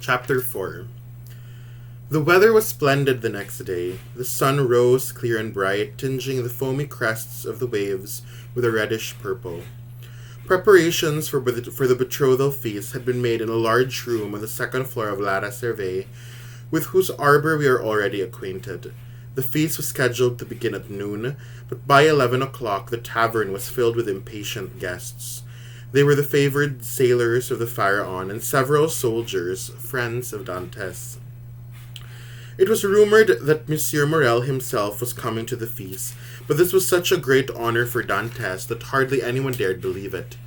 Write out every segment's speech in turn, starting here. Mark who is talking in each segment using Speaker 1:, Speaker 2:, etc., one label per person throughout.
Speaker 1: Chapter 4. The weather was splendid the next day. The sun rose clear and bright, tinging the foamy crests of the waves with a reddish purple. Preparations for the betrothal feast had been made in a large room on the second floor of La Reserve, with whose arbor we are already acquainted. The feast was scheduled to begin at noon, but by 11 o'clock the tavern was filled with impatient guests. They were the favored sailors of the Pharaon and several soldiers, friends of Dantes. It was rumored that Monsieur Morel himself was coming to the feast, but this was such a great honor for Dantes that hardly anyone dared believe it.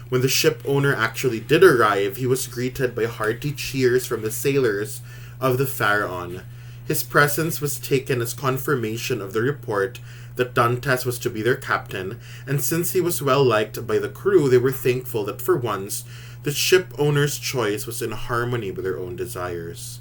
Speaker 1: When the ship owner actually did arrive, he was greeted by hearty cheers from the sailors of the Pharaon. His presence was taken as confirmation of the report that Dantes was to be their captain, and since he was well liked by the crew, they were thankful that for once the ship owner's choice was in harmony with their own desires.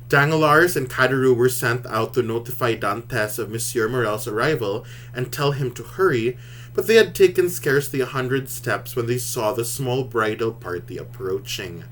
Speaker 1: Danglars and Caderousse were sent out to notify Dantes of Monsieur Morel's arrival and tell him to hurry, but they had taken scarcely 100 steps when they saw the small bridal party approaching.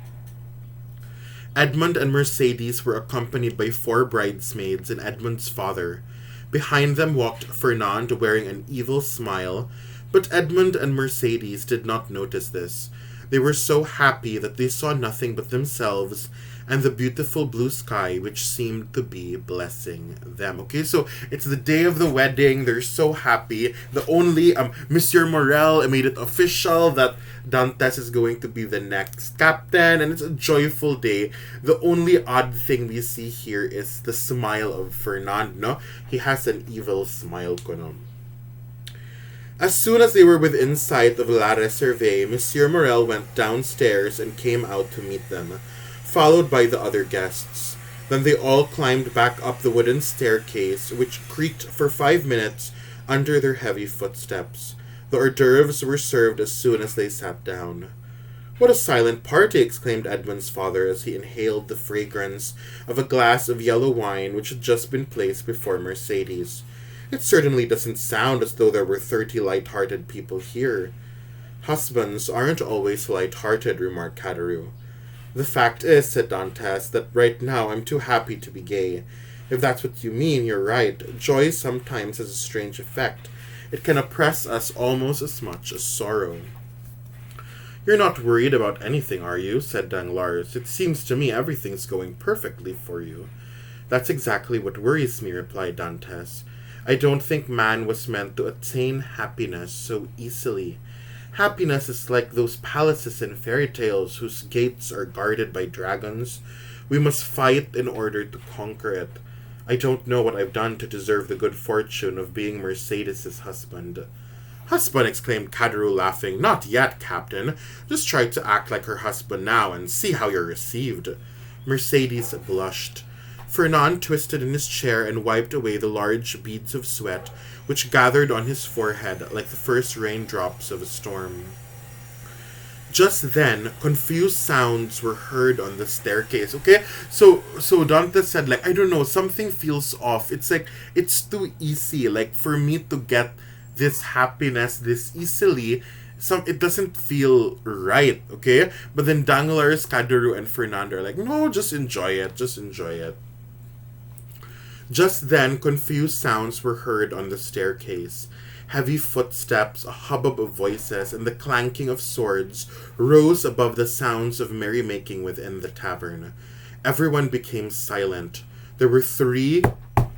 Speaker 1: Edmond and Mercedes were accompanied by 4 bridesmaids and Edmond's father. Behind them walked Fernand wearing an evil smile, but Edmond and Mercedes did not notice this. They were so happy that they saw nothing but themselves and the beautiful blue sky which seemed to be blessing them. Okay, so it's the day of the wedding. They're so happy. The only Monsieur Morel made it official that Dantes is going to be the next captain, and it's a joyful day. The only odd thing we see here is the smile of Fernand. No, he has an evil smile. Kono. As soon as they were within sight of La Reserve, Monsieur Morel went downstairs and came out to meet them, followed by the other guests. Then they all climbed back up the wooden staircase, which creaked for 5 minutes under their heavy footsteps. The hors d'oeuvres were served as soon as they sat down. "What a silent party!" exclaimed Edmond's father as he inhaled the fragrance of a glass of yellow wine which had just been placed before Mercedes. "It certainly doesn't sound as though there were 30 light-hearted people here." "Husbands aren't always light-hearted," remarked Caderousse. "The fact is," said Dantes, "that right now I'm too happy to be gay. If that's what you mean, you're right. Joy sometimes has a strange effect. It can oppress us almost as much as sorrow." "You're not worried about anything, are you?" said Danglars. "It seems to me everything's going perfectly for you." "That's exactly what worries me," replied Dantes. "I don't think man was meant to attain happiness so easily. Happiness is like those palaces in fairy tales whose gates are guarded by dragons. We must fight in order to conquer it. I don't know what I've done to deserve the good fortune of being Mercedes's husband." "Husband!" exclaimed Caderousse, laughing. "Not yet, Captain. Just try to act like her husband now and see how you're received." Mercedes blushed. Fernand twisted in his chair and wiped away the large beads of sweat which gathered on his forehead like the first raindrops of a storm. Just then, confused sounds were heard on the staircase. Okay, so Dante said, like, I don't know, something feels off. It's like, it's too easy. Like, for me to get this happiness this easily, it doesn't feel right, okay? But then Danglars, Caderousse, and Fernando are like, no, just enjoy it, just enjoy it. Just then, confused sounds were heard on the staircase. Heavy footsteps, a hubbub of voices, and the clanking of swords rose above the sounds of merrymaking within the tavern. Everyone became silent. There were 3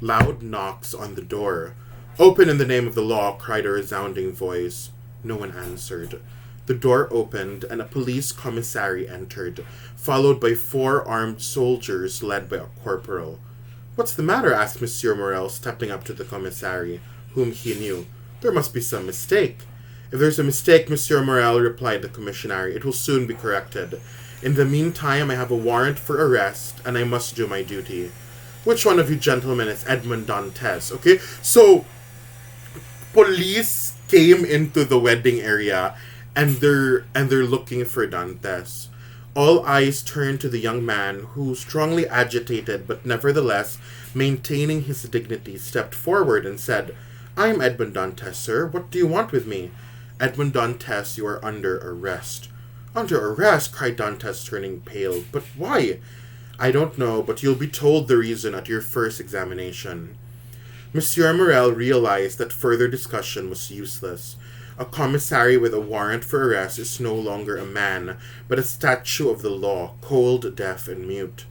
Speaker 1: loud knocks on the door. "Open in the name of the law," cried a resounding voice. No one answered. The door opened, and a police commissary entered, followed by 4 armed soldiers led by a corporal. "What's the matter?" asked Monsieur Morel, stepping up to the commissary, whom he knew. "There must be some mistake." "If there's a mistake, Monsieur Morel," replied the commissary, "it will soon be corrected. In the meantime, I have a warrant for arrest, and I must do my duty." "Which one of you gentlemen is Edmond Dantes?" Okay, so police came into the wedding area, and they're looking for Dantes. All eyes turned to the young man, who, strongly agitated but nevertheless maintaining his dignity, stepped forward and said, "I'm Edmond Dantes, sir. What do you want with me?" "Edmond Dantes, you are under arrest." Under arrest, cried Dantes, turning pale. But why? I don't know, but you'll be told the reason at your first examination. Monsieur Morel realized that further discussion was useless. A commissary with a warrant for arrest is no longer a man, but a statue of the law, cold, deaf, and mute.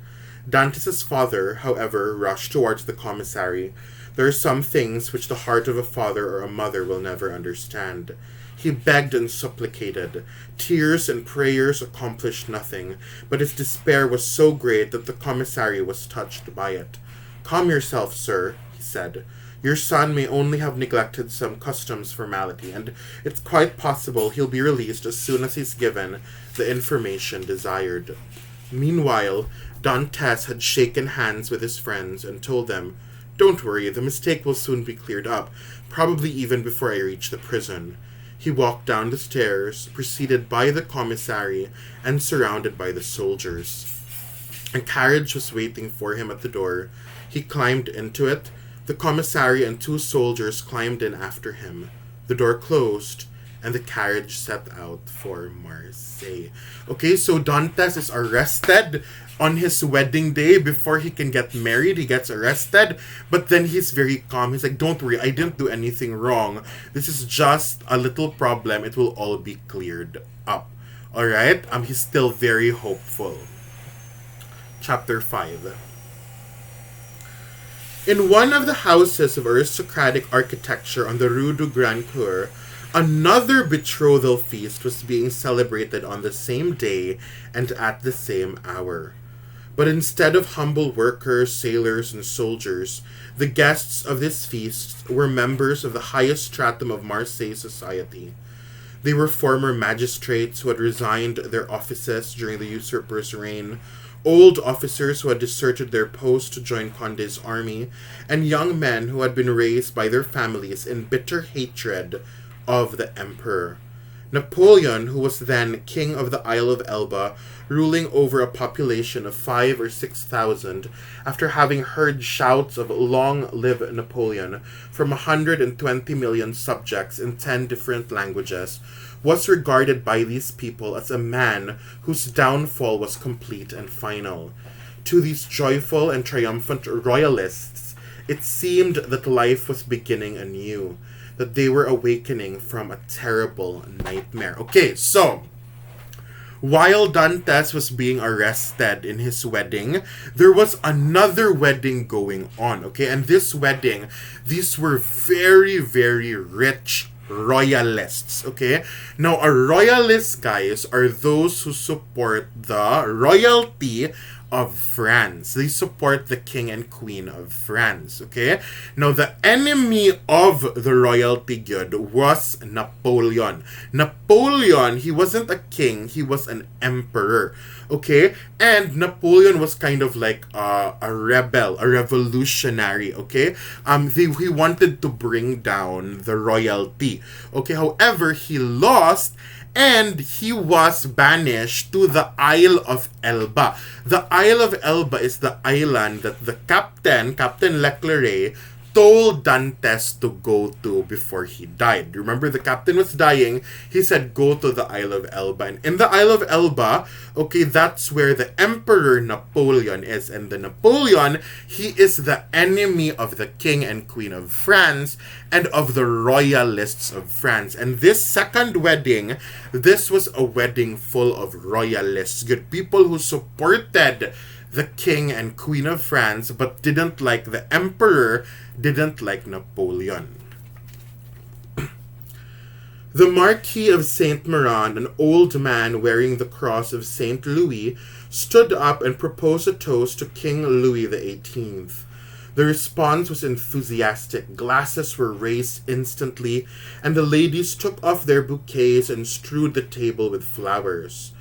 Speaker 1: Dantes's father, however, rushed towards the commissary. There are some things which the heart of a father or a mother will never understand. He begged and supplicated. Tears and prayers accomplished nothing, but his despair was so great that the commissary was touched by it. Calm yourself, sir, he said. Your son may only have neglected some customs formality, and it's quite possible he'll be released as soon as he's given the information desired. Meanwhile, Dantes had shaken hands with his friends and told them, Don't worry, the mistake will soon be cleared up, probably even before I reach the prison. He walked down the stairs, preceded by the commissary and surrounded by the soldiers. A carriage was waiting for him at the door. He climbed into it. The commissary and 2 soldiers climbed in after him. The door closed, and the carriage set out for Marseille. Okay, so Dantes is arrested on his wedding day. Before he can get married, he gets arrested. But then he's very calm. He's like, don't worry, I didn't do anything wrong. This is just a little problem. It will all be cleared up. Alright? He's still very hopeful. Chapter 5. In one of the houses of aristocratic architecture on the Rue du Grand Coeur, another betrothal feast was being celebrated on the same day and at the same hour. But instead of humble workers, sailors, and soldiers, the guests of this feast were members of the highest stratum of Marseille society. They were former magistrates who had resigned their offices during the usurper's reign, old officers who had deserted their post to join Conde's army, and young men who had been raised by their families in bitter hatred of the emperor. Napoleon, who was then king of the Isle of Elba, ruling over a population of 5,000 or 6,000, after having heard shouts of "Long live Napoleon" from 120 million subjects in 10 different languages, was regarded by these people as a man whose downfall was complete and final. To these joyful and triumphant royalists, it seemed that life was beginning anew, that they were awakening from a terrible nightmare. Okay, so while Dantes was being arrested in his wedding, there was another wedding going on, okay? And this wedding, these were very, very rich royalists, okay? Now, a royalist, guys, are those who support the royalty of France. They support the king and queen of France, okay? Now, the enemy of the royalty good was Napoleon. Napoleon, he wasn't a king, he was an emperor, okay? And Napoleon was kind of like a rebel, a revolutionary, okay? He wanted to bring down the royalty, okay? However, he lost, and he was banished to the Isle of Elba. The Isle of Elba is the island that the Captain Leclerc, told Dantes to go to before he died. Remember, the captain was dying. He said, go to the Isle of Elba. And in the Isle of Elba, okay, that's where the Emperor Napoleon is. And the Napoleon, he is the enemy of the King and Queen of France and of the royalists of France. And this second wedding, this was a wedding full of royalists, good people who supported the King and Queen of France, but didn't like the Emperor, didn't like Napoleon. The Marquis of Saint-Méran, an old man wearing the cross of Saint Louis, stood up and proposed a toast to King Louis XVIII. The response was enthusiastic. Glasses were raised instantly, and the ladies took off their bouquets and strewed the table with flowers.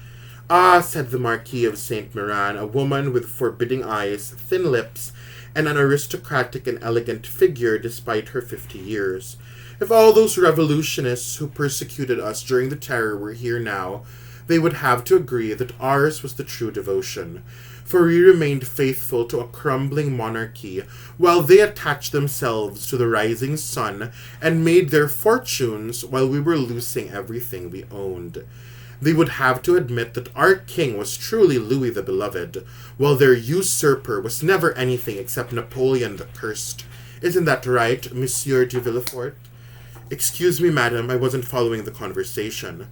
Speaker 1: Ah, said the Marquis of Saint-Méran, a woman with forbidding eyes, thin lips, and an aristocratic and elegant figure despite her 50 years. If all those revolutionists who persecuted us during the Terror were here now, they would have to agree that ours was the true devotion. For we remained faithful to a crumbling monarchy, while they attached themselves to the rising sun and made their fortunes while we were losing everything we owned. They would have to admit that our king was truly Louis the Beloved, while their usurper was never anything except Napoleon the Cursed. Isn't that right, Monsieur de Villefort? Excuse me, madam, I wasn't following the conversation.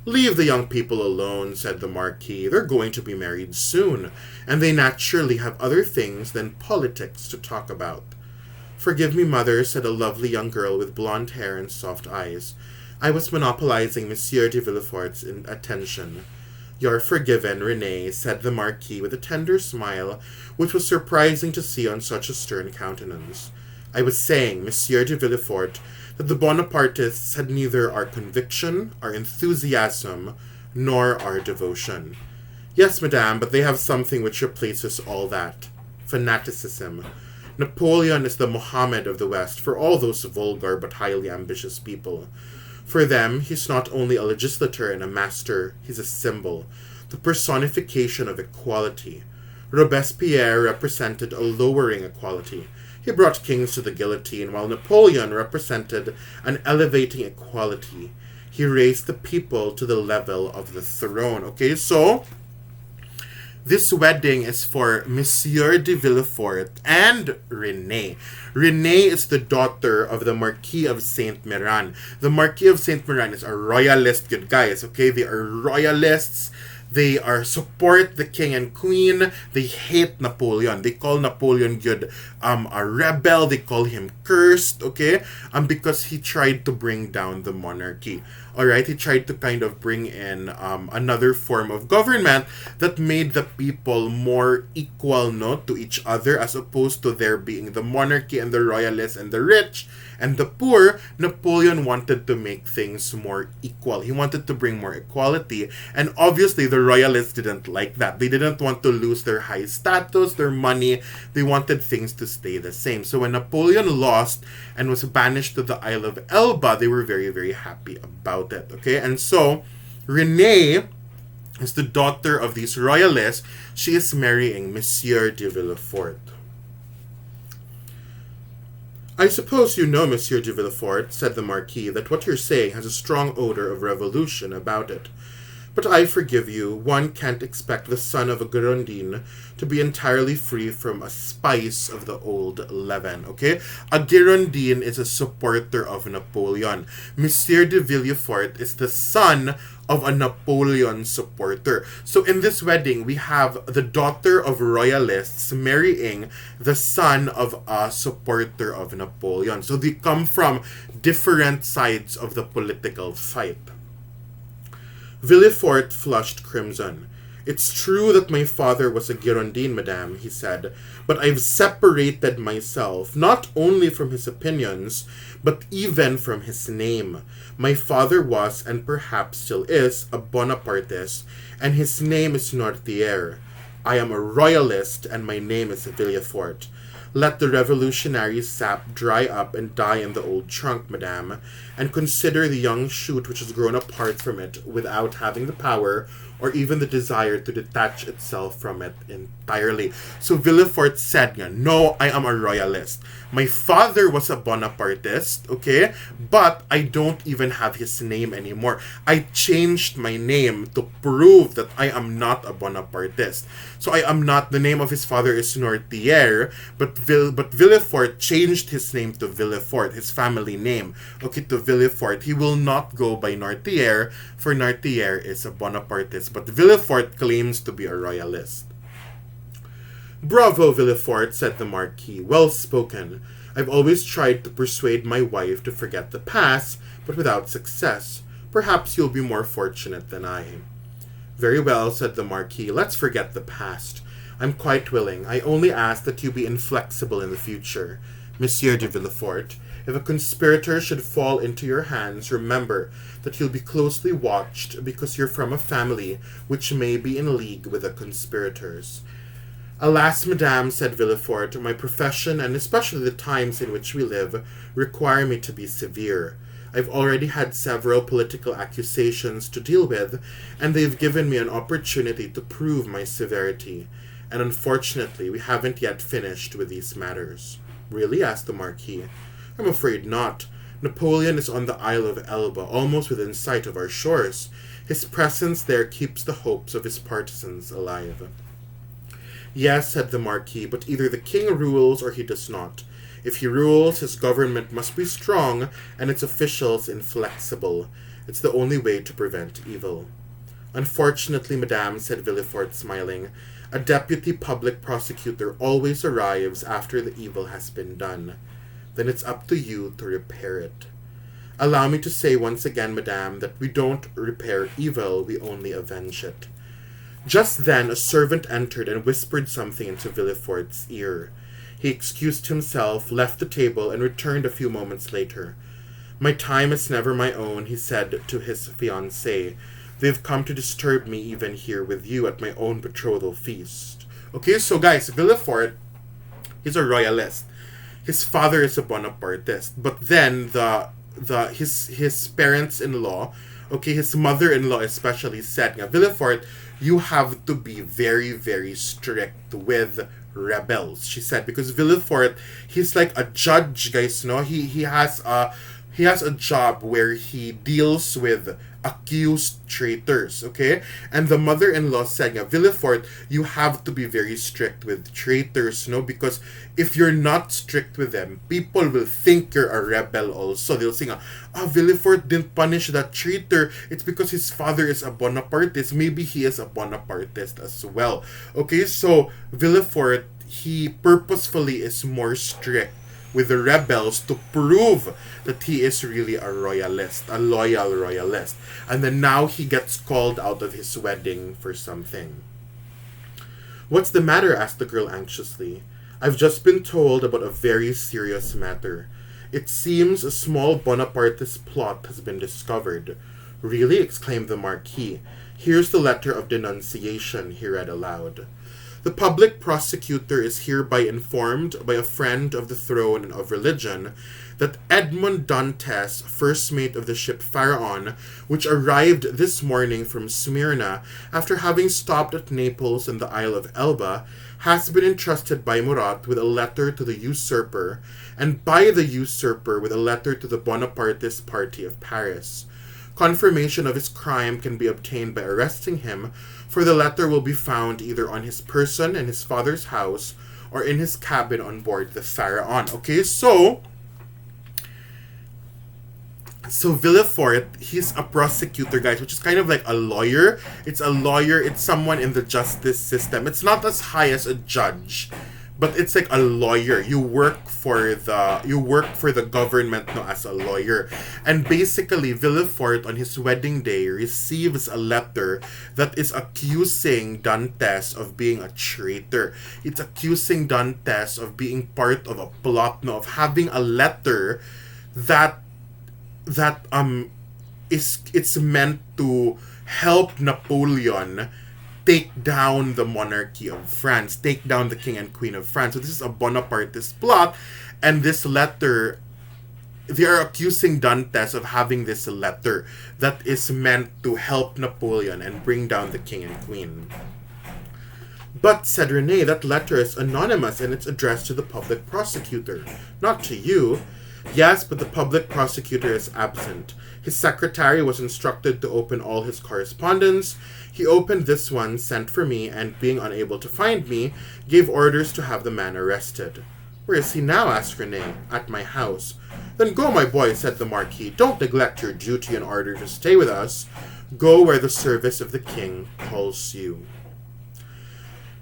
Speaker 1: Leave the young people alone, said the Marquis. They're going to be married soon, and they naturally have other things than politics to talk about. Forgive me, mother, said a lovely young girl with blonde hair and soft eyes. I was monopolizing Monsieur de Villefort's attention. You're forgiven, Renee, said the Marquis with a tender smile, which was surprising to see on such a stern countenance. I was saying, Monsieur de Villefort, that the Bonapartists had neither our conviction, our enthusiasm, nor our devotion. Yes, madame, but they have something which replaces all that. Fanaticism. Napoleon is the Mohammed of the West for all those vulgar but highly ambitious people. For them, he's not only a legislator and a master, he's a symbol, the personification of equality. Robespierre represented a lowering equality. He brought kings to the guillotine, while Napoleon represented an elevating equality. He raised the people to the level of the throne. Okay, so this wedding is for Monsieur de Villefort and Renee. Renee is the daughter of the Marquis of Saint-Méran. The Marquis of Saint-Méran is a royalist, good guys, okay? They are royalists. They support the king and queen. They hate Napoleon. They call Napoleon good a rebel. They call him cursed, okay? Because he tried to bring down the monarchy. Alright, he tried to kind of bring in another form of government that made the people more equal, no, to each other, as opposed to there being the monarchy and the royalists and the rich and the poor. Napoleon wanted to make things more equal. He wanted to bring more equality, and obviously the royalists didn't like that. They didn't want to lose their high status, their money. They wanted things to stay the same. So when Napoleon lost and was banished to the Isle of Elba, they were very, very happy about it. Okay, and so Renee is the daughter of these royalists. She is marrying Monsieur de Villefort. I suppose you know, Monsieur de Villefort, said the Marquis, that what you're saying has a strong odor of revolution about it. But I forgive you. One can't expect the son of a Girondin to be entirely free from a spice of the old leaven, okay? A Girondin is a supporter of Napoleon. Monsieur de Villefort is the son of a Napoleon supporter. So in this wedding, we have the daughter of royalists marrying the son of a supporter of Napoleon. So they come from different sides of the political fight. Villefort flushed crimson. It's true that my father was a Girondin, madame, he said, but I've separated myself not only from his opinions, but even from his name. My father was, and perhaps still is, a Bonapartist, and his name is Northier. I am a royalist, and my name is Villefort. Let the revolutionary sap dry up and die in the old trunk, madame, and consider the young shoot which has grown apart from it without having the power or even the desire to detach itself from it entirely. So Villefort said, no, I am a royalist. My father was a Bonapartist, okay? But I don't even have his name anymore. I changed my name to prove that I am not a Bonapartist. So I am not, the name of his father is Northier, but Villefort changed his name to Villefort, his family name, okay, to Villefort. He will not go by Northier, for Northier is a Bonapartist, but Villefort claims to be a royalist. Bravo, Villefort, said the Marquis. Well spoken. I've always tried to persuade my wife to forget the past, but without success. Perhaps you'll be more fortunate than I. Very well, said the Marquis. Let's forget the past. I'm quite willing. I only ask that you be inflexible in the future. Monsieur de Villefort, if a conspirator should fall into your hands, remember that you'll be closely watched because you're from a family which may be in league with the conspirators. Alas, madame, said Villefort, my profession, and especially the times in which we live, require me to be severe. I've already had several political accusations to deal with, and they've given me an opportunity to prove my severity. And unfortunately, we haven't yet finished with these matters. Really? Asked the Marquis. I'm afraid not. Napoleon is on the Isle of Elba, almost within sight of our shores. His presence there keeps the hopes of his partisans alive. Yes, said the Marquis, but either the king rules or he does not. If he rules, his government must be strong and its officials inflexible. It's the only way to prevent evil. Unfortunately, madame, said Villefort, smiling, a deputy public prosecutor always arrives after the evil has been done. Then it's up to you to repair it. Allow me to say once again, madame, that we don't repair evil, we only avenge it. Just then a servant entered and whispered something into Villefort's ear. He excused himself, left the table, and returned a few moments later. My time is never my own, he said to his fiancée. They've come to disturb me even here with you at my own betrothal feast. Okay, so guys, Villefort, he's a royalist. His father is a Bonapartist. But then his parents-in-law, okay, his mother-in-law especially said, Villefort, you have to be very, very strict with rebels, she said, because Villefort, he's like a judge, guys, no? He has a job where he deals with accused traitors, okay? And the mother-in-law said, Villefort, you have to be very strict with traitors, no? Because if you're not strict with them, people will think you're a rebel also. They'll say, Villefort didn't punish that traitor. It's because his father is a Bonapartist. Maybe he is a Bonapartist as well. Okay, so Villefort, he purposefully is more strict with the rebels to prove that he is really a royalist, a loyal royalist. And then now he gets called out of his wedding for something. What's the matter? Asked the girl anxiously. I've just been told about a very serious matter. It seems a small Bonapartist plot has been discovered. Really? Exclaimed the Marquis. Here's the letter of denunciation, he read aloud. The public prosecutor is hereby informed by a friend of the throne and of religion that Edmond Dantes, first mate of the ship Pharaon, which arrived this morning from Smyrna after having stopped at Naples and the Isle of Elba, has been entrusted by Murat with a letter to the usurper, and by the usurper with a letter to the Bonapartist party of Paris. Confirmation of his crime can be obtained by arresting him, for the letter will be found either on his person in his father's house or in his cabin on board the Pharaon. Okay, so Villefort, he's a prosecutor, guys, which is kind of like a lawyer. It's a lawyer, it's someone in the justice system. It's not as high as a judge, but it's like a lawyer. You work for the government, no, as a lawyer. And basically, Villefort on his wedding day receives a letter that is accusing Dantes of being a traitor. It's accusing Dantes of being part of a plot, no, of having a letter that it's meant to help Napoleon take down the monarchy of France, take down the king and queen of France. So this is a Bonapartist plot, and this letter, they are accusing Dantes of having this letter that is meant to help Napoleon and bring down the king and queen. But, said Renee, that letter is anonymous and it's addressed to the public prosecutor, not to you. Yes, but the public prosecutor is absent. His secretary was instructed to open all his correspondence. He opened this one, sent for me, and being unable to find me, gave orders to have the man arrested. Where is he now? Asked Renee. At my house. Then go, my boy, said the Marquis. Don't neglect your duty in order to stay with us. Go where the service of the king calls you.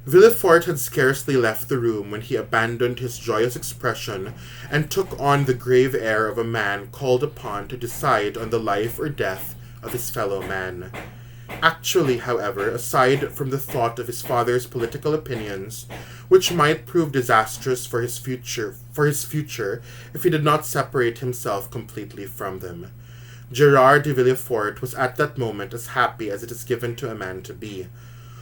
Speaker 1: Villefort had scarcely left the room when he abandoned his joyous expression and took on the grave air of a man called upon to decide on the life or death of his fellow man. Actually, however, aside from the thought of his father's political opinions, which might prove disastrous for his future if he did not separate himself completely from them, Gerard de Villefort was at that moment as happy as it is given to a man to be.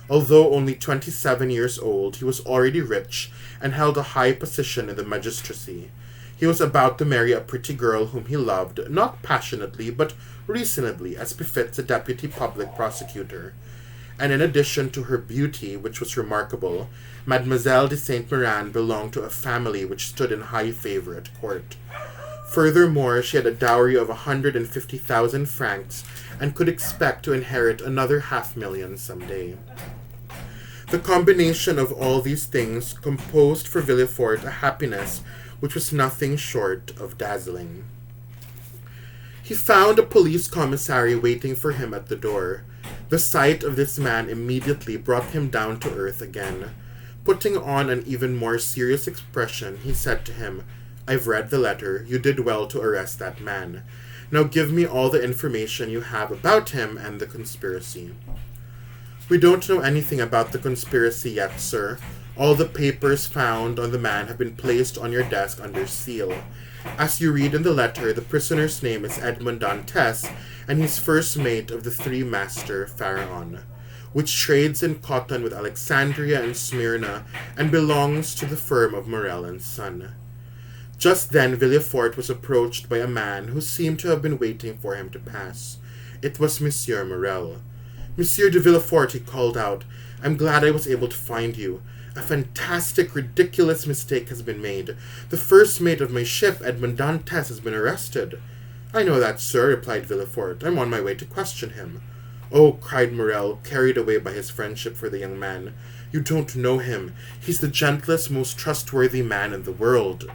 Speaker 1: Although only 27 years old, he was already rich and held a high position in the magistracy. He was about to marry a pretty girl whom he loved, not passionately, but reasonably, as befits a deputy public prosecutor. And in addition to her beauty, which was remarkable, Mademoiselle de Saint-Méran belonged to a family which stood in high favor at court. Furthermore, she had a dowry of 150,000 francs and could expect to inherit another 500,000 someday. The combination of all these things composed for Villefort a happiness which was nothing short of dazzling. He found a police commissary waiting for him at the door. The sight of this man immediately brought him down to earth again. Putting on an even more serious expression, he said to him, "I've read the letter. You did well to arrest that man. Now give me all the information you have about him and the conspiracy." "We don't know anything about the conspiracy yet, sir. All the papers found on the man have been placed on your desk under seal. As you read in the letter, the prisoner's name is Edmond Dantes, and he's first mate of the three-master Pharaon, which trades in cotton with Alexandria and Smyrna, and belongs to the firm of Morel and Son." Just then Villefort was approached by a man who seemed to have been waiting for him to pass. It was Monsieur Morel. "Monsieur de Villefort," he called out, "I'm glad I was able to find you. A fantastic, ridiculous mistake has been made. The first mate of my ship, Edmond Dantes, has been arrested." "I know that, sir," replied Villefort. "I'm on my way to question him." "Oh," cried Morel, carried away by his friendship for the young man. "You don't know him. He's the gentlest, most trustworthy man in the world."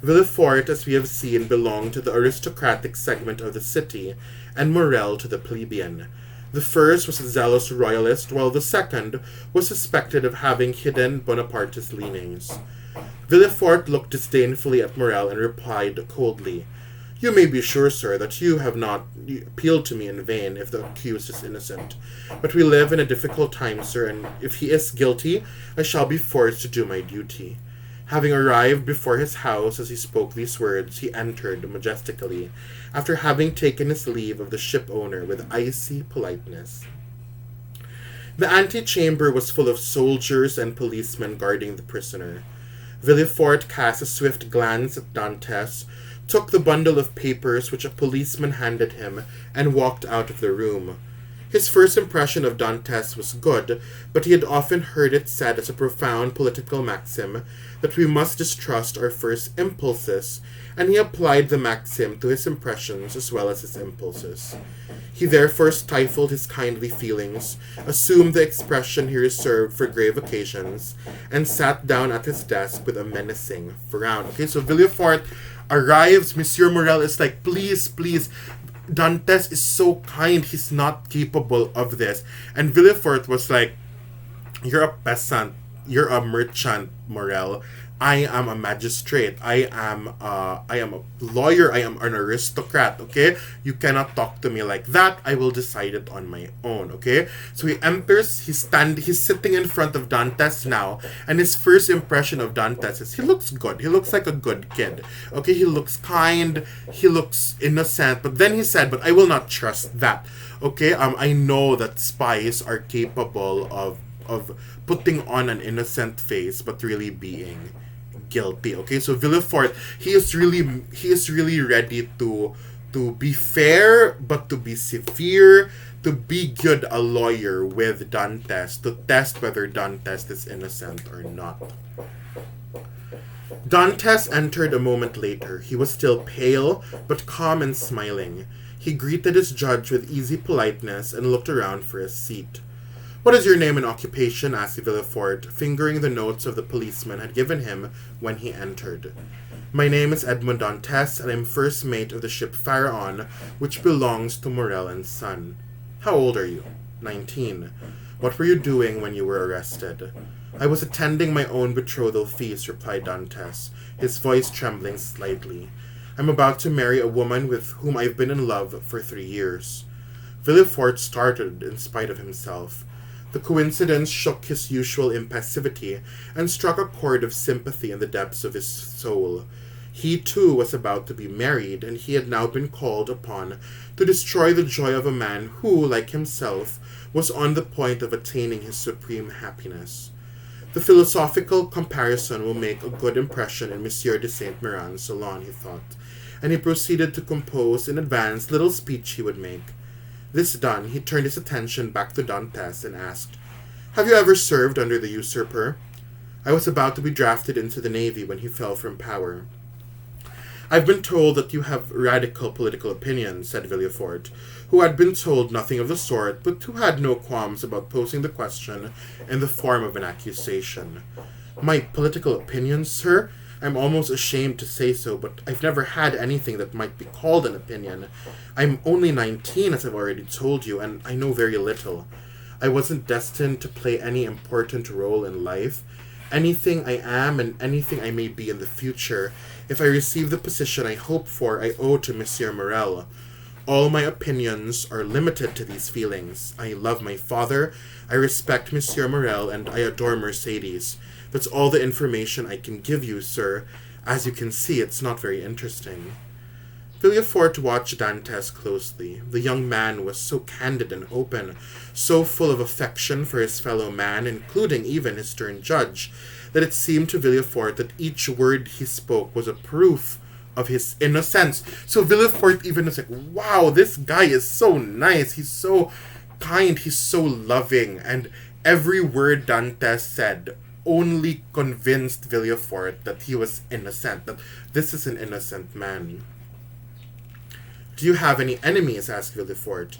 Speaker 1: Villefort, as we have seen, belonged to the aristocratic segment of the city, and Morel to the plebeian. The first was a zealous royalist, while the second was suspected of having hidden Bonapartist leanings. Villefort looked disdainfully at Morel and replied coldly, "You may be sure, sir, that you have not appealed to me in vain if the accused is innocent. But we live in a difficult time, sir, and if he is guilty, I shall be forced to do my duty." Having arrived before his house as he spoke these words, he entered majestically, after having taken his leave of the ship owner with icy politeness. The antechamber was full of soldiers and policemen guarding the prisoner. Villefort cast a swift glance at Dantes, took the bundle of papers which a policeman handed him, and walked out of the room. His first impression of Dantes was good, but he had often heard it said as a profound political maxim that we must distrust our first impulses, and he applied the maxim to his impressions as well as his impulses. He therefore stifled his kindly feelings, assumed the expression he reserved for grave occasions, and sat down at his desk with a menacing frown. Okay, so Villefort arrives. Monsieur Morel is like, please, Dantes is so kind, he's not capable of this. And Villefort was like, "You're a peasant, you're a merchant, Morel. I am a magistrate. I am a lawyer. I am an aristocrat, okay? You cannot talk to me like that. I will decide it on my own, okay?" So he enters, he's sitting in front of Dantes now, and his first impression of Dantes is he looks good. He looks like a good kid, okay? He looks kind, he looks innocent, but then he said, "But I will not trust that, okay? I know that spies are capable of putting on an innocent face, but really being guilty." Okay, so Villefort, he is really ready to be fair, but to be severe, to be good a lawyer with Dantes, to test whether Dantes is innocent or not. Dantes entered a moment later. He was still pale, but calm and smiling. He greeted his judge with easy politeness and looked around for a seat. "What is your name and occupation?" asked Villefort, fingering the notes of the policeman had given him when he entered. "My name is Edmond Dantes, and I am first mate of the ship Pharaon, which belongs to Morel and Son." "How old are you?" 19. "What were you doing when you were arrested?" "I was attending my own betrothal feast," replied Dantes, his voice trembling slightly. "I'm about to marry a woman with whom I've been in love for 3 years." Villefort started in spite of himself. The coincidence shook his usual impassivity and struck a chord of sympathy in the depths of his soul. He, too, was about to be married, and he had now been called upon to destroy the joy of a man who, like himself, was on the point of attaining his supreme happiness. The philosophical comparison will make a good impression in Monsieur de Saint-Méran's salon, he thought, and he proceeded to compose in advance the little speech he would make. This done, he turned his attention back to Dantes and asked, "Have you ever served under the usurper?" "I was about to be drafted into the navy when he fell from power." I've been told that you have radical political opinions, said Villefort, who had been told nothing of the sort, but who had no qualms about posing the question in the form of an accusation. My political opinions, sir? I'm almost ashamed to say so, but I've never had anything that might be called an opinion. I'm only 19, as I've already told you, and I know very little. I wasn't destined to play any important role in life. Anything I am and anything I may be in the future, if I receive the position I hope for, I owe to Monsieur Morel. All my opinions are limited to these feelings. I love my father, I respect Monsieur Morel, and I adore Mercedes. That's all the information I can give you, sir. As you can see, it's not very interesting. Villefort watched Dantes closely. The young man was so candid and open, so full of affection for his fellow man, including even his stern judge, that it seemed to Villefort that each word he spoke was a proof of his innocence. So Villefort even was like, wow, this guy is so nice, he's so kind, he's so loving, and every word Dantes said only convinced Villefort that he was innocent, that this is an innocent man. Do you have any enemies? Asked Villefort.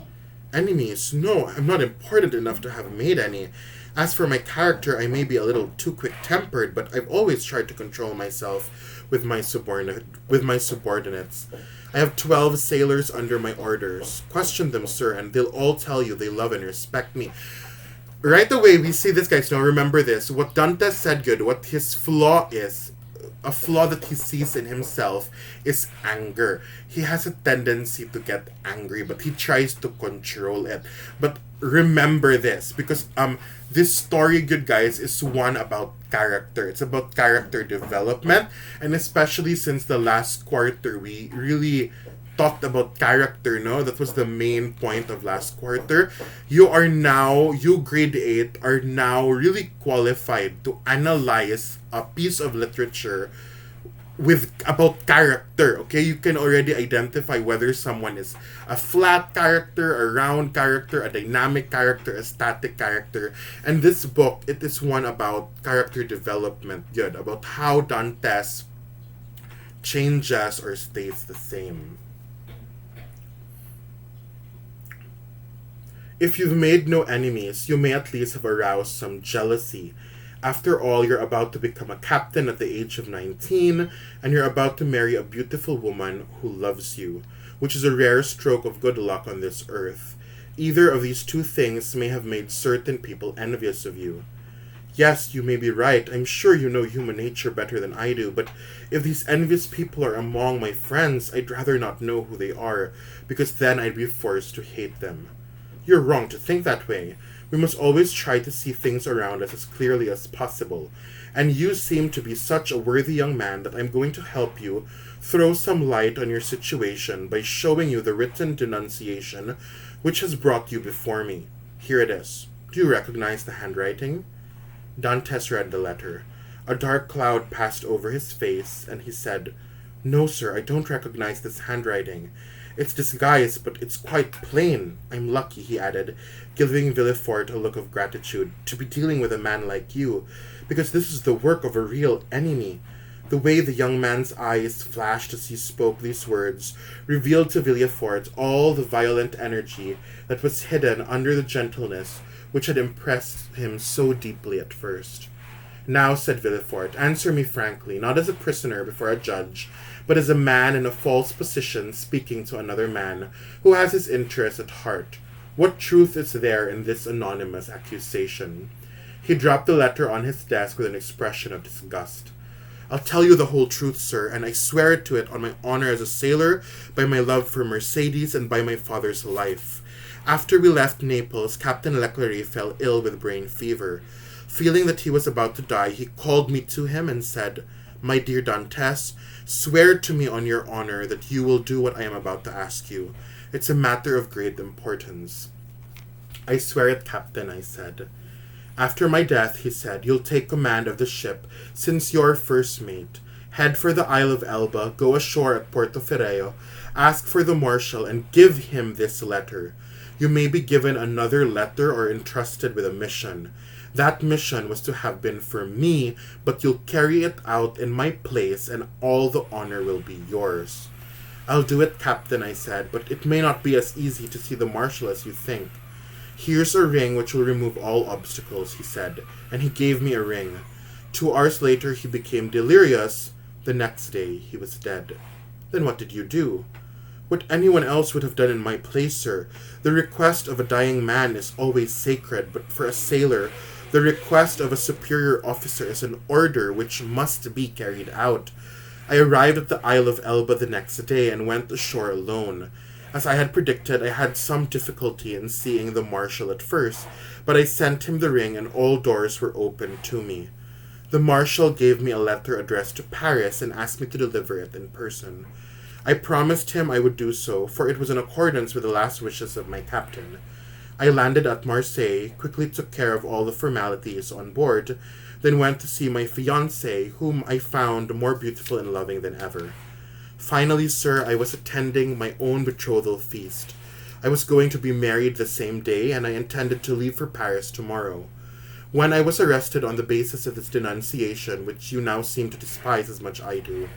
Speaker 1: Enemies? No, I'm not important enough to have made any. As for my character, I may be a little too quick-tempered, but I've always tried to control myself with my subordinates. I have 12 sailors under my orders. Question them, sir, and they'll all tell you they love and respect me. Right away, we see this guy. So remember this. What Dantes said good, what his flaw is, a flaw that he sees in himself, is anger. He has a tendency to get angry, but he tries to control it. But remember this, because this story, good guys, is one about character. It's about character development, and especially since the last quarter, we really talked about character, no? That was the main point of last quarter. You grade 8, are now really qualified to analyze a piece of literature about character, okay? You can already identify whether someone is a flat character, a round character, a dynamic character, a static character. And this book, it is one about character development, good, about how Dantes changes or stays the same. If you've made no enemies, you may at least have aroused some jealousy. After all, you're about to become a captain at the age of 19, and you're about to marry a beautiful woman who loves you, which is a rare stroke of good luck on this earth. Either of these two things may have made certain people envious of you. Yes, you may be right. I'm sure you know human nature better than I do, but if these envious people are among my friends, I'd rather not know who they are, because then I'd be forced to hate them. You're wrong to think that way. We must always try to see things around us as clearly as possible. And you seem to be such a worthy young man that I'm going to help you throw some light on your situation by showing you the written denunciation which has brought you before me. Here it is. Do you recognize the handwriting? Dantes read the letter. A dark cloud passed over his face, and he said, No, sir, I don't recognize this handwriting. It's disguised, but it's quite plain. I'm lucky, he added, giving Villefort a look of gratitude, to be dealing with a man like you, because this is the work of a real enemy. The way the young man's eyes flashed as he spoke these words revealed to Villefort all the violent energy that was hidden under the gentleness which had impressed him so deeply at first. Now, said Villefort, answer me frankly, not as a prisoner before a judge, but as a man in a false position speaking to another man who has his interests at heart. What truth is there in this anonymous accusation? He dropped the letter on his desk with an expression of disgust. I'll tell you the whole truth, sir, and I swear it to it on my honor as a sailor, by my love for Mercedes, and by my father's life. After we left Naples, Captain Leclerc fell ill with brain fever. Feeling that he was about to die, he called me to him and said, My dear Dantes, swear to me on your honor that you will do what I am about to ask you. It's a matter of great importance. I swear it, Captain, I said. After my death, he said, you'll take command of the ship, since you're first mate. Head for the Isle of Elba, go ashore at Porto Ferreo, ask for the marshal, and give him this letter. You may be given another letter or entrusted with a mission. That mission was to have been for me, but you'll carry it out in my place and all the honor will be yours. I'll do it, Captain, I said, but it may not be as easy to see the Marshal as you think. Here's a ring which will remove all obstacles, he said, and he gave me a ring. 2 hours later he became delirious. The next day he was dead. Then what did you do? What anyone else would have done in my place, sir. The request of a dying man is always sacred, but for a sailor, the request of a superior officer is an order which must be carried out. I arrived at the Isle of Elba the next day and went ashore alone. As I had predicted, I had some difficulty in seeing the Marshal at first, but I sent him the ring and all doors were opened to me. The Marshal gave me a letter addressed to Paris and asked me to deliver it in person. I promised him I would do so, for it was in accordance with the last wishes of my captain. I landed at Marseille, quickly took care of all the formalities on board, then went to see my fiancée, whom I found more beautiful and loving than ever. Finally, sir, I was attending my own betrothal feast. I was going to be married the same day, and I intended to leave for Paris tomorrow. When I was arrested on the basis of this denunciation, which you now seem to despise as much as I do.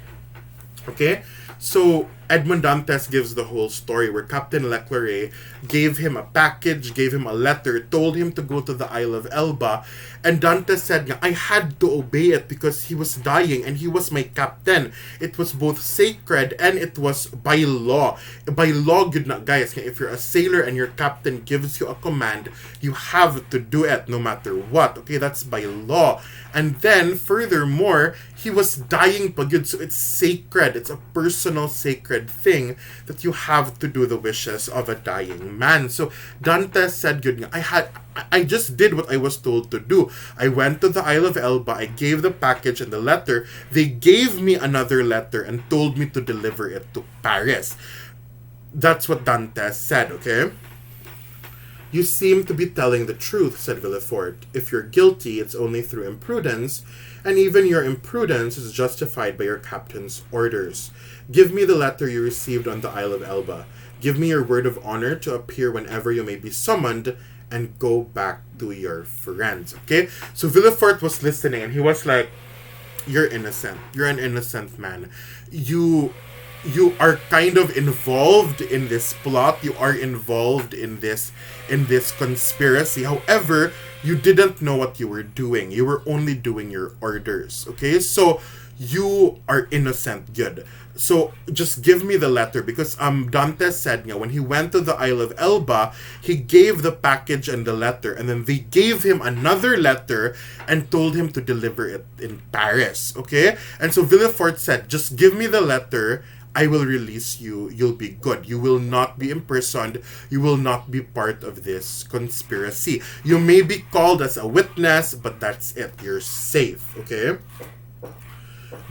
Speaker 1: Okay? So, Edmond Dantes gives the whole story where Captain Leclerc gave him a package, gave him a letter, told him to go to the Isle of Elba, and Dantes said, I had to obey it because he was dying and he was my captain. It was both sacred and it was by law. By law, good na guys, if you're a sailor and your captain gives you a command, you have to do it no matter what. Okay, that's by law. And then, furthermore, he was dying pa good, so it's sacred. It's a personal sacred thing that you have to do the wishes of a dying man. So Dantes said, good, I just did what I was told to do. I went to the Isle of Elba, I gave the package and the letter. They gave me another letter and told me to deliver it to Paris. That's what Dantes said, okay? You seem to be telling the truth, said Villefort. If you're guilty, it's only through imprudence, and even your imprudence is justified by your captain's orders. Give me the letter you received on the Isle of Elba. Give me your word of honor to appear whenever you may be summoned, and go back to your friends. Okay? So Villefort was listening, and he was like, you're innocent. You're an innocent man. You are kind of involved in this plot. You are involved in this conspiracy. However, you didn't know what you were doing. You were only doing your orders. Okay? So you are innocent. Good. So just give me the letter, because Dantes said, when he went to the Isle of Elba, he gave the package and the letter, and then they gave him another letter and told him to deliver it in Paris. Okay? And so Villefort said, just give me the letter, I will release you. You'll be good. You will not be imprisoned. You will not be part of this conspiracy. You may be called as a witness, but that's it. You're safe. Okay?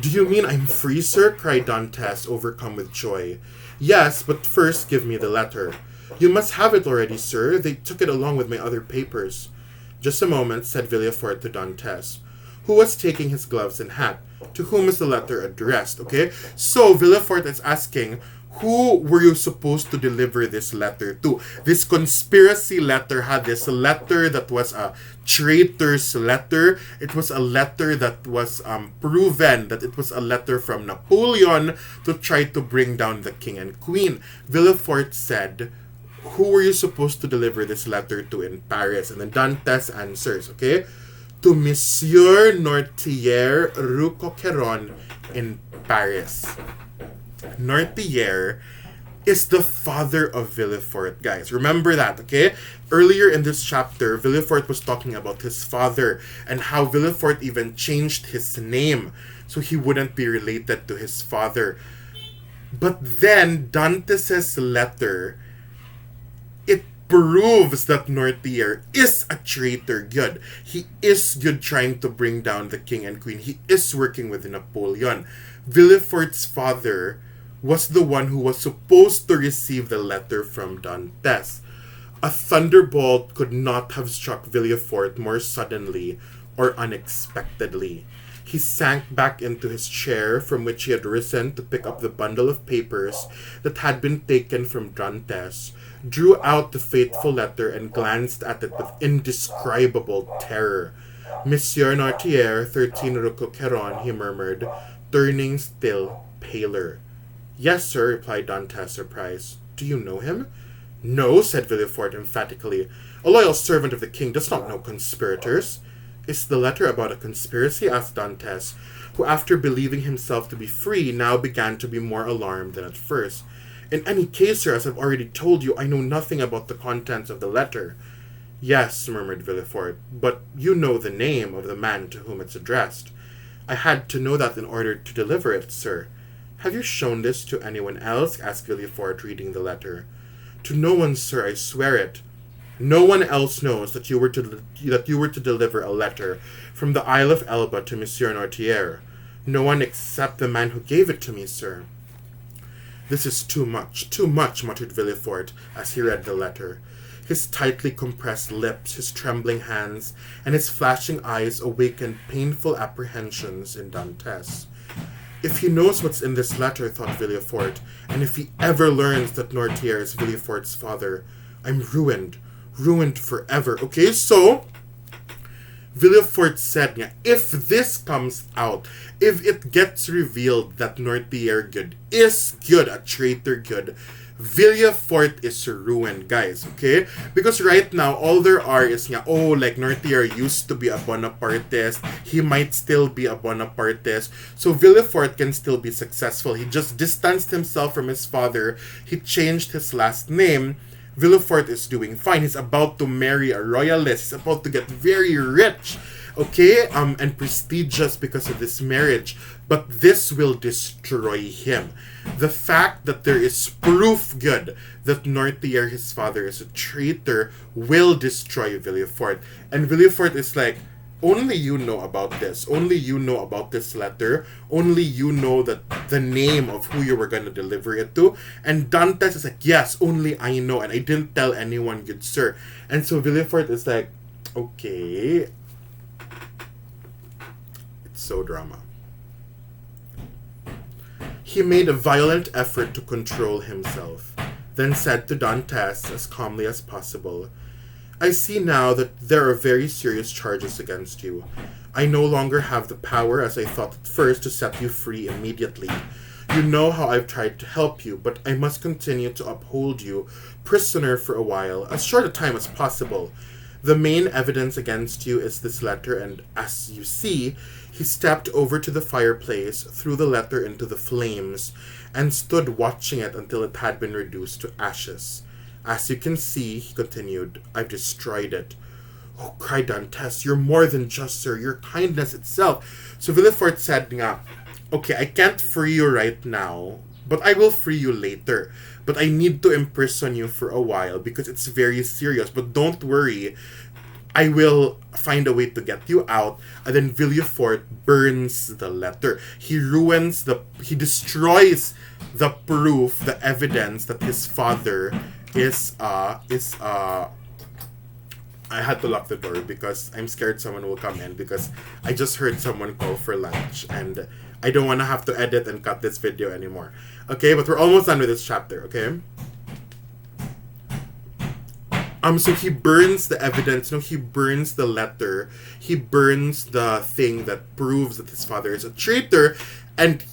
Speaker 1: Do you mean I'm free, sir? Cried Dantes, overcome with joy. Yes, but first give me the letter. You must have it already, sir. They took it along with my other papers. Just a moment, said Villefort to Dantes, who was taking his gloves and hat. To whom is the letter addressed? Okay? So Villefort is asking, who were you supposed to deliver this letter to? This conspiracy letter had this letter that was a traitor's letter. It was a letter that was proven that it was a letter from Napoleon to try to bring down the king and queen. Villefort said, who were you supposed to deliver this letter to in Paris? And then Dantes answers, okay? To Monsieur Nortier, Rue Coqueron in Paris. Nortier is the father of Villefort, guys. Remember that, okay? Earlier in this chapter, Villefort was talking about his father and how Villefort even changed his name so he wouldn't be related to his father. But then Dantes' letter, it proves that Nortier is a traitor. Good. He is good trying to bring down the king and queen. He is working with Napoleon. Villefort's father was the one who was supposed to receive the letter from Dantes. A thunderbolt could not have struck Villefort more suddenly or unexpectedly. He sank back into his chair from which he had risen to pick up the bundle of papers that had been taken from Dantes, drew out the fateful letter and glanced at it with indescribable terror. Monsieur Nortier, 13 Rue Coqueron, he murmured, turning still paler. Yes, sir, replied Dantes, surprised. Do you know him? No, said Villefort emphatically. A loyal servant of the king does not know conspirators. Is the letter about a conspiracy? Asked Dantes, who, after believing himself to be free, now began to be more alarmed than at first. In any case, sir, as I've already told you, I know nothing about the contents of the letter. Yes, murmured Villefort, but you know the name of the man to whom it's addressed. I had to know that in order to deliver it, sir. Have you shown this to anyone else? Asked Villefort, reading the letter. To no one, sir, I swear it. No one else knows that you were to deliver a letter from the Isle of Elba to Monsieur Nortier. No one except the man who gave it to me, sir. This is too much, muttered Villefort as he read the letter. His tightly compressed lips, his trembling hands, and his flashing eyes awakened painful apprehensions in Dantes. If he knows what's in this letter, thought Villefort, and if he ever learns that Nortier is Villefort's father, I'm ruined forever. Okay, so Villefort said, if this comes out, if it gets revealed that Nortier is a traitor good, Villefort is ruined, guys, okay? Because right now, all there are is, like Nortier used to be a Bonapartist, he might still be a Bonapartist, so Villefort can still be successful. He just distanced himself from his father, he changed his last name. Villefort is doing fine. He's about to marry a royalist. He's about to get very rich, okay, and prestigious because of this marriage. But this will destroy him. The fact that there is proof that Nortier, his father, is a traitor, will destroy Villefort. And Villefort is like, only you know about this. Only you know about this letter. Only you know that the name of who you were going to deliver it to. And Dantes is like, yes, only I know. And I didn't tell anyone, good sir. And so Villefort is like, okay. It's so drama. He made a violent effort to control himself, then said to Dantes as calmly as possible, I see now that there are very serious charges against you. I no longer have the power, as I thought at first, to set you free immediately. You know how I've tried to help you, but I must continue to uphold you prisoner for a while, as short a time as possible. The main evidence against you is this letter, and as you see, he stepped over to the fireplace, threw the letter into the flames, and stood watching it until it had been reduced to ashes. As you can see, he continued, I've destroyed it. Oh, cried Dantes, you're more than just, sir. You're kindness itself. So Villefort said, okay, I can't free you right now, but I will free you later. But I need to imprison you for a while because it's very serious. But don't worry, I will find a way to get you out. And then Villefort burns the letter. He destroys the proof, the evidence that his father I had to lock the door because I'm scared someone will come in because I just heard someone call for lunch and I don't want to have to edit and cut this video anymore. Okay, but we're almost done with this chapter, okay? So he burns the evidence, he burns the letter, he burns the thing that proves that his father is a traitor, and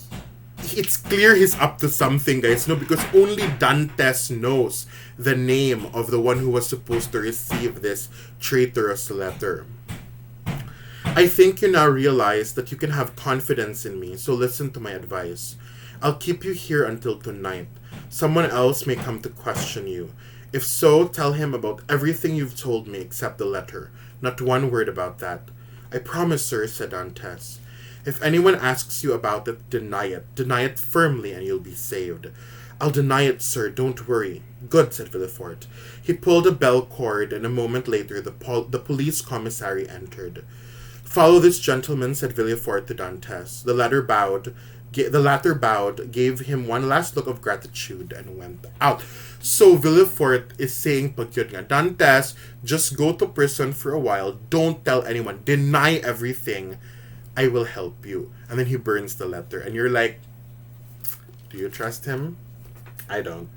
Speaker 1: it's clear he's up to something, guys, because only Dantes knows the name of the one who was supposed to receive this traitorous letter. I think you now realize that you can have confidence in me, so listen to my advice. I'll keep you here until tonight. Someone else may come to question you. If so, tell him about everything you've told me except the letter. Not one word about that. I promise, sir, said Dantes. If anyone asks you about it, deny it. Deny it firmly and you'll be saved. I'll deny it, sir, don't worry. Good, said Villefort. He pulled a bell cord and a moment later the police commissary entered. Follow this gentleman, said Villefort to Dantes. The latter bowed, gave him one last look of gratitude, and went out. So Villefort is saying, Dantes, just go to prison for a while. Don't tell anyone. Deny everything. I will help you. And then he burns the letter. And you're like, do you trust him? I don't.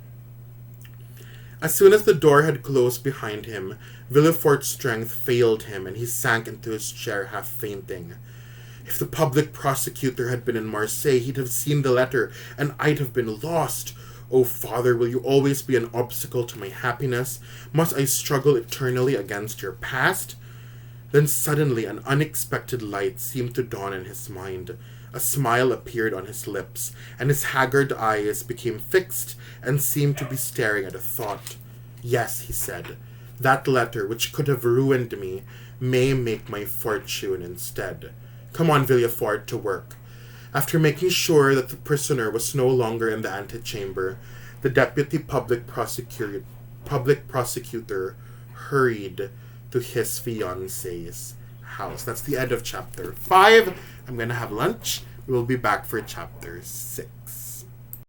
Speaker 1: As soon as the door had closed behind him, Villefort's strength failed him, and he sank into his chair half fainting. If the public prosecutor had been in Marseille, he'd have seen the letter, and I'd have been lost. Oh, Father, will you always be an obstacle to my happiness? Must I struggle eternally against your past? Then suddenly an unexpected light seemed to dawn in his mind. A smile appeared on his lips, and his haggard eyes became fixed and seemed to be staring at a thought. Yes, he said, that letter, which could have ruined me, may make my fortune instead. Come on, Villefort, to work. After making sure that the prisoner was no longer in the antechamber, the deputy public prosecutor hurried to his fiancée's house. That's the end of chapter 5. I'm going to have lunch. We will be back for chapter 6.